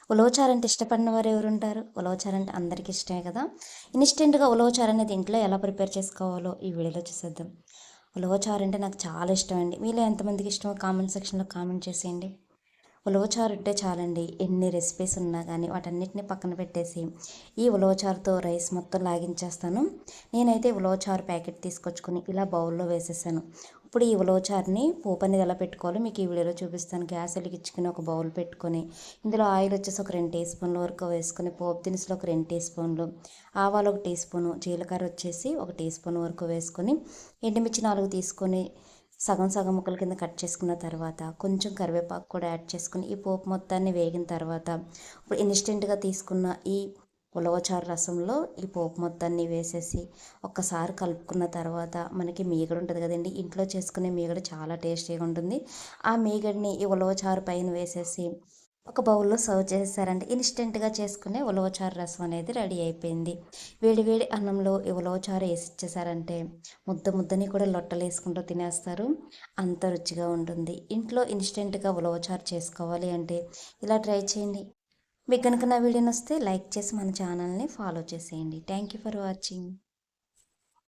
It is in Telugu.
ఉలవచారు అంటే ఇష్టపడిన వారు ఎవరుంటారు? ఉలవచారు అంటే అందరికీ ఇష్టమే కదా! ఇన్‌స్టెంట్‌గా ఉలవచారు అనేది ఇంట్లో ఎలా ప్రిపేర్ చేసుకోవాలో ఈ వీడియోలో చూసేద్దాం. ఉలవచారు అంటే నాకు చాలా ఇష్టం అండి. మీలో ఎంతమందికి ఇష్టమో కామెంట్ సెక్షన్‌లో కామెంట్ చేసేయండి. ఉలవచారు ఉంటే చాలండి. ఎన్ని రెసిపీస్ ఉన్నా కానీ వాటన్నిటిని పక్కన పెట్టేసి ఈ ఉలవచారుతో రైస్ మొత్తం లాగించేస్తాను. నేనైతే ఉలవచారు ప్యాకెట్ తీసుకొచ్చుకొని ఇలా బౌల్‌లో వేసేసాను. ఇప్పుడు ఈ ఉలవచారుని పోపు అనేది ఎలా పెట్టుకోవాలో మీకు ఈ వీడియోలో చూపిస్తాను. గ్యాస్ వెలిగించుకొని ఒక బౌల్ పెట్టుకొని ఇందులో ఆయిల్ వచ్చేసి ఒక 2 టీ స్పూన్ల వరకు వేసుకొని పోపు దినుసులు ఒక 2 టీ స్పూన్లు, ఆవాలు ఒక టీ స్పూను, జీలకర్ర వచ్చేసి ఒక టీ స్పూన్ వరకు వేసుకొని ఎండుమిర్చి 4 తీసుకొని సగం సగం ముక్కల కింద కట్ చేసుకున్న తర్వాత కొంచెం కరివేపాకు కూడా యాడ్ చేసుకుని ఈ పోపు మొత్తాన్ని వేగిన తర్వాత ఇప్పుడు ఇన్స్టెంట్గా తీసుకున్న ఈ ఉలవచారు రసంలో ఈ పోపు మొత్తాన్ని వేసేసి ఒక్కసారి కలుపుకున్న తర్వాత మనకి మీగడ ఉంటుంది కదండి, ఇంట్లో చేసుకునే మీగడ చాలా టేస్టీగా ఉంటుంది. ఆ మీగడని ఈ ఉలవచారు పైన వేసేసి ఒక బౌల్లో సర్వ్ చేసేసారంటే ఇన్స్టెంట్గా చేసుకునే ఉలవచారు రసం అనేది రెడీ అయిపోయింది. వేడి వేడి అన్నంలో ఈ ఉలవచారు వేసి ఇచ్చేసారంటే ముద్ద ముద్దని కూడా లొట్టలు వేసుకుంటూ తినేస్తారు. అంత రుచిగా ఉంటుంది. ఇంట్లో ఇన్స్టెంట్గా ఉలవచారు చేసుకోవాలి అంటే ఇలా ట్రై చేయండి. మీకు కనుక నా వీడియో నచ్చితే లైక్ చేసి మన ఛానల్ని ఫాలో చేసేయండి. Thank you for watching.